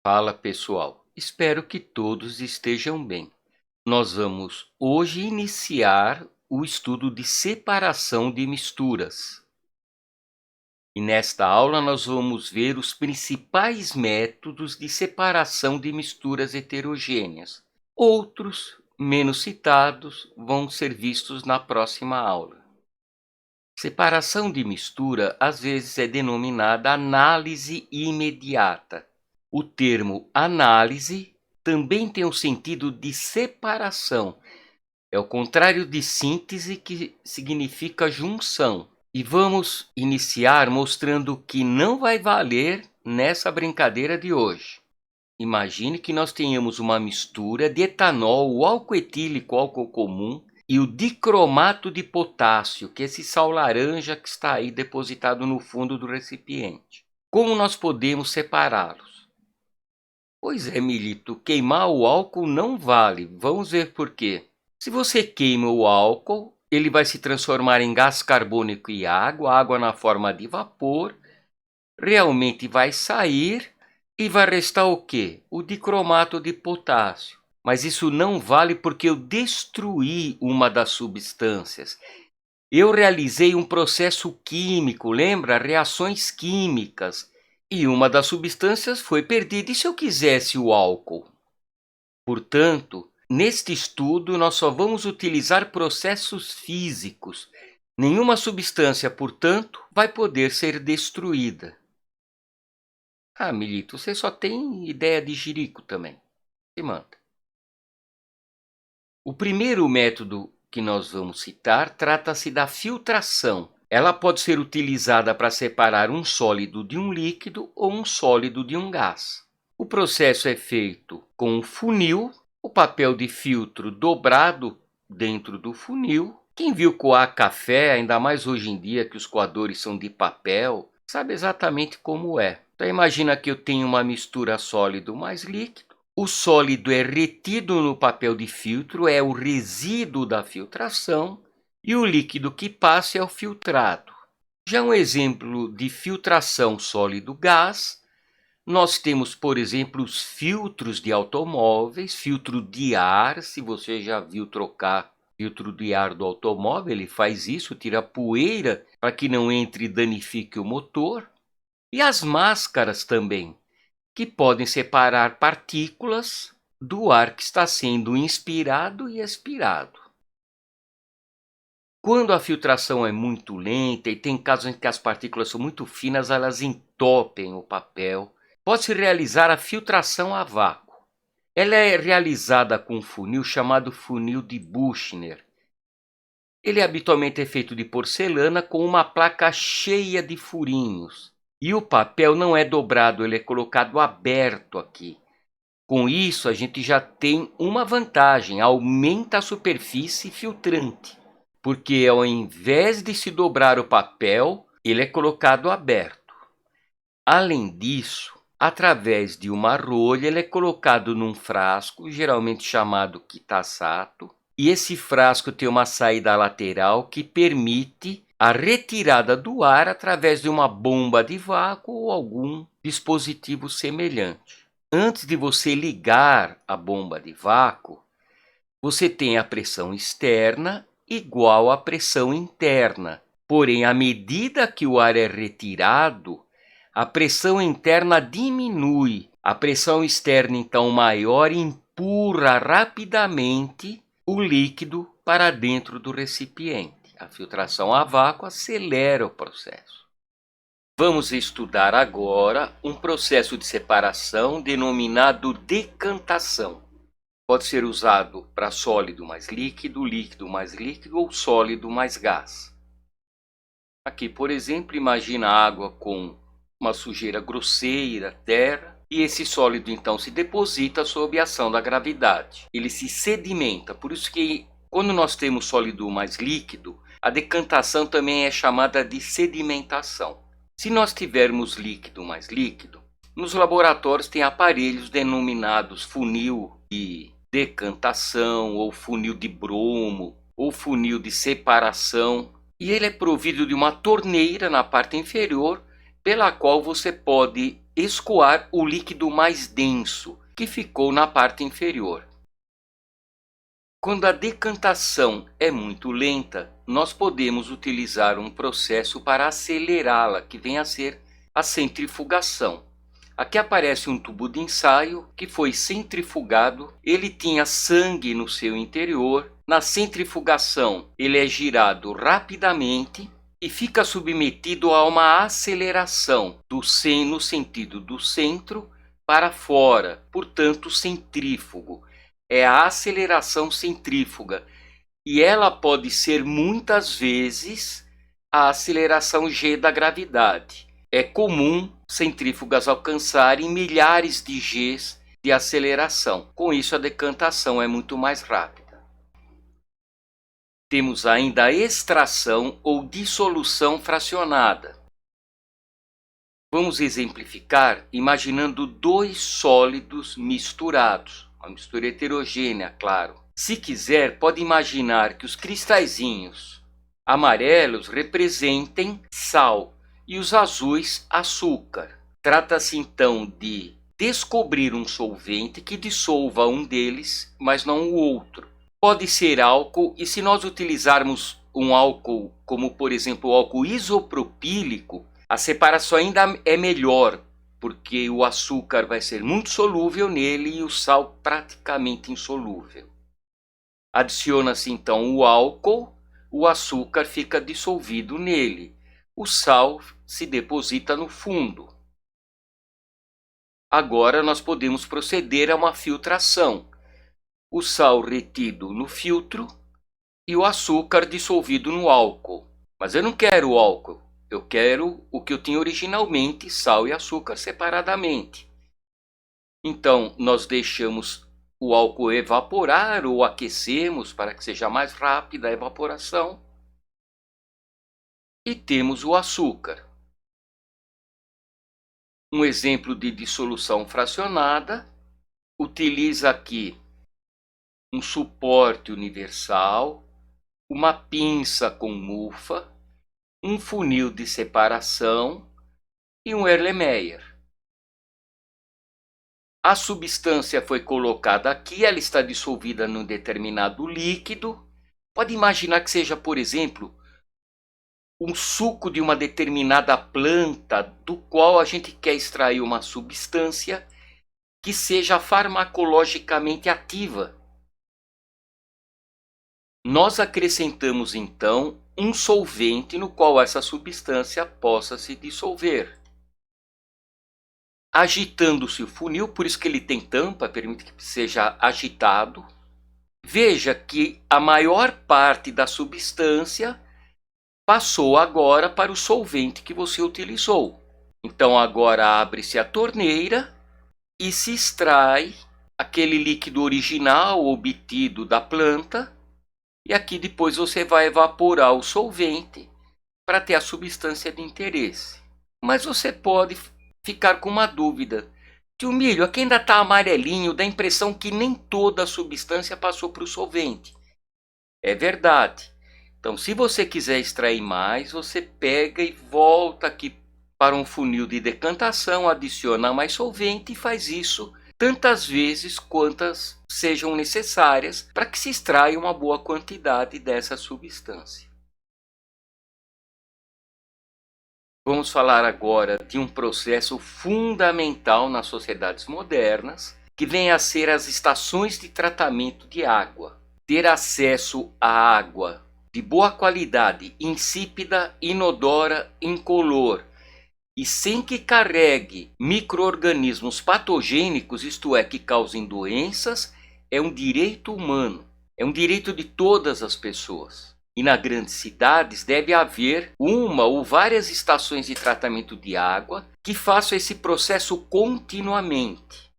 Fala pessoal, espero que todos estejam bem. Nós vamos hoje iniciar o estudo de separação de misturas. E nesta aula nós vamos ver os principais métodos de separação de misturas heterogêneas. Outros, menos citados, vão ser vistos na próxima aula. Separação de mistura às vezes é denominada análise imediata. O termo análise também tem o sentido de separação. É o contrário de síntese, que significa junção. E vamos iniciar mostrando o que não vai valer nessa brincadeira de hoje. Imagine que nós tenhamos uma mistura de etanol, o álcool etílico, álcool comum, e o dicromato de potássio, que é esse sal laranja que está aí depositado no fundo do recipiente. Como nós podemos separá-los? Pois é, Milito, queimar o álcool não vale. Vamos ver por quê. Se você queima o álcool, ele vai se transformar em gás carbônico e água na forma de vapor, realmente vai sair e vai restar o quê? O dicromato de potássio. Mas isso não vale porque eu destruí uma das substâncias. Eu realizei um processo químico, lembra? Reações químicas. E uma das substâncias foi perdida. E se eu quisesse o álcool? Portanto, neste estudo nós só vamos utilizar processos físicos. Nenhuma substância, portanto, vai poder ser destruída. Ah, Milito, você só tem ideia de jirico também. Se manda. O primeiro método que nós vamos citar trata-se da filtração. Ela pode ser utilizada para separar um sólido de um líquido ou um sólido de um gás. O processo é feito com um funil, o papel de filtro dobrado dentro do funil. Quem viu coar café, ainda mais hoje em dia que os coadores são de papel, sabe exatamente como é. Então imagina que eu tenho uma mistura sólido mais líquido. O sólido é retido no papel de filtro, é o resíduo da filtração, e o líquido que passa é o filtrado. Já um exemplo de filtração sólido-gás, nós temos, por exemplo, os filtros de automóveis, filtro de ar. Se você já viu trocar filtro de ar do automóvel, ele faz isso, tira poeira para que não entre e danifique o motor. E as máscaras também, que podem separar partículas do ar que está sendo inspirado e expirado. Quando a filtração é muito lenta e tem casos em que as partículas são muito finas, elas entopem o papel. Pode-se realizar a filtração a vácuo. Ela é realizada com um funil chamado funil de Büchner. Ele habitualmente é feito de porcelana com uma placa cheia de furinhos. E o papel não é dobrado, ele é colocado aberto aqui. Com isso, a gente já tem uma vantagem: aumenta a superfície filtrante. Porque ao invés de se dobrar o papel, ele é colocado aberto. Além disso, através de uma rolha, ele é colocado num frasco, geralmente chamado kitasato, e esse frasco tem uma saída lateral que permite a retirada do ar através de uma bomba de vácuo ou algum dispositivo semelhante. Antes de você ligar a bomba de vácuo, você tem a pressão externa igual à pressão interna. Porém, à medida que o ar é retirado, a pressão interna diminui. A pressão externa, então, maior, empurra rapidamente o líquido para dentro do recipiente. A filtração a vácuo acelera o processo. Vamos estudar agora um processo de separação denominado decantação. Pode ser usado para sólido mais líquido, líquido mais líquido ou sólido mais gás. Aqui, por exemplo, imagina água com uma sujeira grosseira, terra, e esse sólido então se deposita sob a ação da gravidade. Ele se sedimenta, por isso que quando nós temos sólido mais líquido, a decantação também é chamada de sedimentação. Se nós tivermos líquido mais líquido, nos laboratórios tem aparelhos denominados funil de decantação, ou funil de bromo, ou funil de separação, e ele é provido de uma torneira na parte inferior, pela qual você pode escoar o líquido mais denso, que ficou na parte inferior. Quando a decantação é muito lenta, nós podemos utilizar um processo para acelerá-la, que vem a ser a centrifugação. Aqui aparece um tubo de ensaio que foi centrifugado, ele tinha sangue no seu interior. Na centrifugação, ele é girado rapidamente e fica submetido a uma aceleração no sentido do centro para fora, portanto centrífugo. É a aceleração centrífuga e ela pode ser muitas vezes a aceleração g da gravidade. É comum centrífugas alcançarem milhares de Gs de aceleração. Com isso, a decantação é muito mais rápida. Temos ainda a extração ou dissolução fracionada. Vamos exemplificar imaginando dois sólidos misturados, uma mistura heterogênea, claro. Se quiser, pode imaginar que os cristalzinhos amarelos representem sal e os azuis açúcar. Trata-se então de descobrir um solvente que dissolva um deles, mas não o outro. Pode ser álcool, e se nós utilizarmos um álcool como, por exemplo, o álcool isopropílico, a separação ainda é melhor, porque o açúcar vai ser muito solúvel nele e o sal praticamente insolúvel. Adiciona-se então o álcool, o açúcar fica dissolvido nele, o sal se deposita no fundo. Agora nós podemos proceder a uma filtração. O sal retido no filtro e o açúcar dissolvido no álcool. Mas eu não quero o álcool, eu quero o que eu tinha originalmente, sal e açúcar separadamente. Então nós deixamos o álcool evaporar ou aquecemos para que seja mais rápida a evaporação. E temos o açúcar. Um exemplo de dissolução fracionada utiliza aqui um suporte universal, uma pinça com mufa, um funil de separação e um Erlenmeyer. A substância foi colocada aqui, ela está dissolvida num determinado líquido. Pode imaginar que seja, por exemplo, um suco de uma determinada planta do qual a gente quer extrair uma substância que seja farmacologicamente ativa. Nós acrescentamos então um solvente no qual essa substância possa se dissolver. Agitando-se o funil, por isso que ele tem tampa, permite que seja agitado. Veja que a maior parte da substância passou agora para o solvente que você utilizou. Então agora abre-se a torneira e se extrai aquele líquido original obtido da planta. E aqui depois você vai evaporar o solvente para ter a substância de interesse. Mas você pode ficar com uma dúvida. Tio Milho, aqui ainda está amarelinho, dá a impressão que nem toda a substância passou para o solvente. É verdade. Então, se você quiser extrair mais, você pega e volta aqui para um funil de decantação, adiciona mais solvente e faz isso tantas vezes quantas sejam necessárias para que se extraia uma boa quantidade dessa substância. Vamos falar agora de um processo fundamental nas sociedades modernas, que vem a ser as estações de tratamento de água. Ter acesso à água de boa qualidade, insípida, inodora, incolor, e sem que carregue micro-organismos patogênicos, isto é, que causem doenças, é um direito humano, é um direito de todas as pessoas. E nas grandes cidades deve haver uma ou várias estações de tratamento de água que façam esse processo continuamente.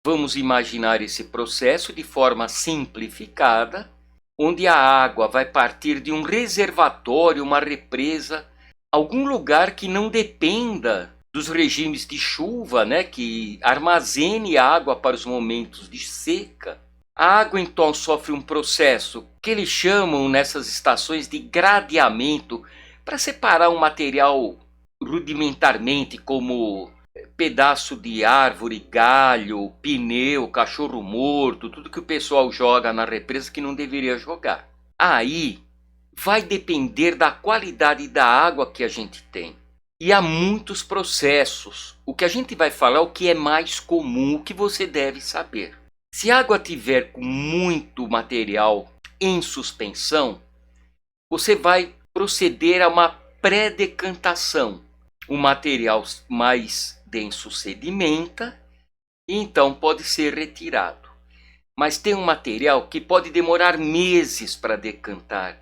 Vamos imaginar esse processo de forma simplificada, onde a água vai partir de um reservatório, uma represa, algum lugar que não dependa dos regimes de chuva, que armazene água para os momentos de seca. A água então sofre um processo que eles chamam nessas estações de gradeamento para separar um material rudimentarmente, como pedaço de árvore, galho, pneu, cachorro morto, tudo que o pessoal joga na represa que não deveria jogar. Aí vai depender da qualidade da água que a gente tem. E há muitos processos. O que a gente vai falar é o que é mais comum, o que você deve saber. Se a água tiver com muito material em suspensão, você vai proceder a uma pré-decantação. O material mais denso sedimenta e então pode ser retirado. Mas tem um material que pode demorar meses para decantar,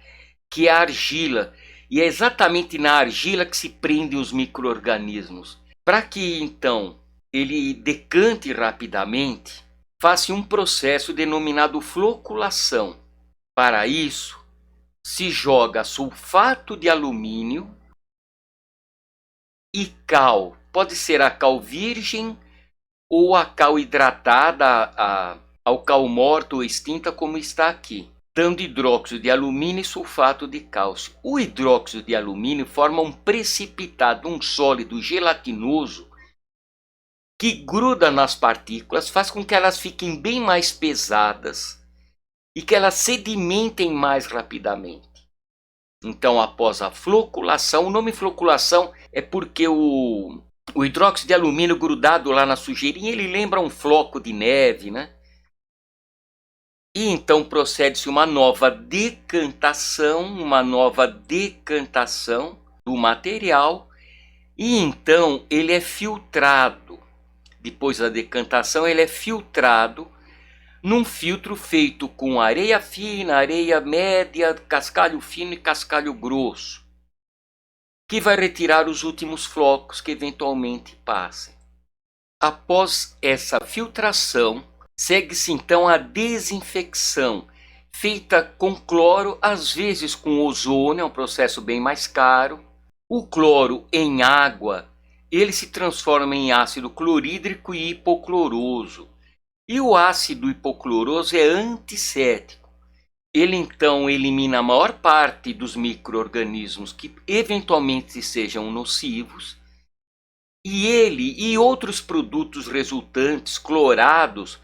que é a argila. E é exatamente na argila que se prendem os micro-organismos. Para que então ele decante rapidamente, faz-se um processo denominado floculação. Para isso, se joga sulfato de alumínio e cal. Pode ser a cal virgem ou a cal hidratada, ao cal morto ou extinta, como está aqui, dando hidróxido de alumínio e sulfato de cálcio. O hidróxido de alumínio forma um precipitado, um sólido gelatinoso que gruda nas partículas, faz com que elas fiquem bem mais pesadas e que elas sedimentem mais rapidamente. Então, após a floculação, o nome floculação é porque o hidróxido de alumínio grudado lá na sujeirinha, ele lembra um floco de neve, né? E então procede-se uma nova decantação do material, e então ele é filtrado. Depois da decantação, ele é filtrado num filtro feito com areia fina, areia média, cascalho fino e cascalho grosso, que vai retirar os últimos flocos que eventualmente passem. Após essa filtração, segue-se então a desinfecção, feita com cloro, às vezes com ozônio, é um processo bem mais caro. O cloro em água, ele se transforma em ácido clorídrico e hipocloroso. E o ácido hipocloroso é antisséptico. Ele então elimina a maior parte dos micro-organismos que eventualmente sejam nocivos. E ele e outros produtos resultantes, clorados,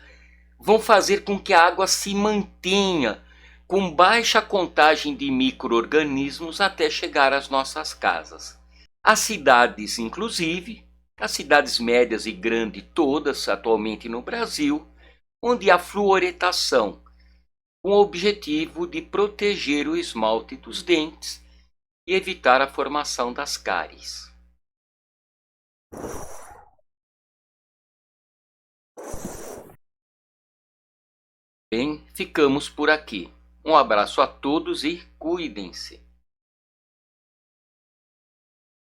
vão fazer com que a água se mantenha com baixa contagem de micro-organismos até chegar às nossas casas. As cidades, inclusive, as cidades médias e grandes todas atualmente no Brasil, onde há fluoretação, com o objetivo de proteger o esmalte dos dentes e evitar a formação das cáries. Bem, ficamos por aqui. Um abraço a todos e cuidem-se.